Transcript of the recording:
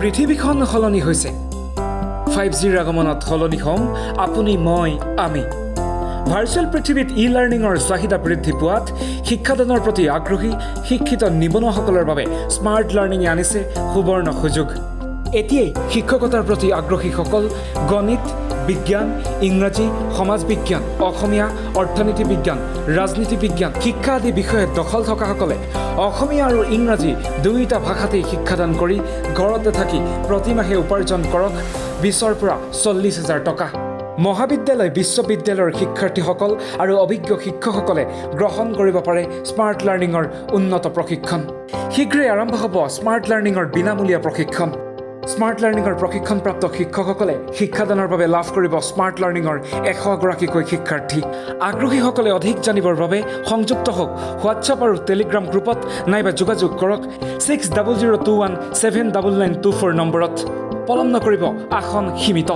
পৃথিৱীখন সলনি হৈছে 5Gৰ আগমনত সলনি হ'ম আপুনি মই আমি ভাৰ্চুৱেল পৃথিৱীত ই-লাৰ্ণিঙৰ চাহিদা বৃদ্ধি পোৱাত শিক্ষাদানৰ প্ৰতি আগ্ৰহী শিক্ষিত নিবনুৱাসকলৰ বাবে স্মাৰ্ট লাৰ্ণিঙে আনিছে সুবৰ্ণ সুযোগ এতিয়াই শিক্ষকতাৰ প্ৰতি আগ্ৰহীসকল গণিত বিজ্ঞান ইংৰাজী সমাজ বিজ্ঞান অসমীয়া অৰ্থনীতি বিজ্ঞান ৰাজনীতি বিজ্ঞান শিক্ষা আদি বিষয়ত দখল থকাসকলে অসমীয়া আৰু ইংৰাজী দুয়োটা ভাষাতেই শিক্ষাদান কৰি ঘৰতে থাকি প্ৰতিমাহে উপাৰ্জন কৰক 20ৰ পৰা 40,000 টকা মহাবিদ্যালয় বিশ্ববিদ্যালয়ৰ শিক্ষাৰ্থীসকল আৰু অভিজ্ঞ শিক্ষকসকলে গ্ৰহণ কৰিব পাৰে স্মাৰ্ট লাৰ্ণিঙৰ উন্নত প্ৰশিক্ষণ শীঘ্ৰেই আৰম্ভ হ'ব স্মাৰ্ট লাৰ্ণিঙৰ বিনামূলীয়া প্ৰশিক্ষণ স্মাৰ্ট লাৰ্ণিঙৰ প্ৰশিক্ষণপ্ৰাপ্ত শিক্ষকসকলে শিক্ষাদানৰ বাবে লাভ কৰিব স্মাৰ্ট লাৰ্ণিঙৰ 100 গৰাকীকৈ শিক্ষাৰ্থী আগ্ৰহীসকলে অধিক জানিবৰ বাবে সংযুক্ত হওক হোৱাটছআপ আৰু টেলিগ্ৰাম গ্ৰুপত নাইবা যোগাযোগ কৰক 6002179924 নম্বৰত পলম নকৰিব আসন সীমিত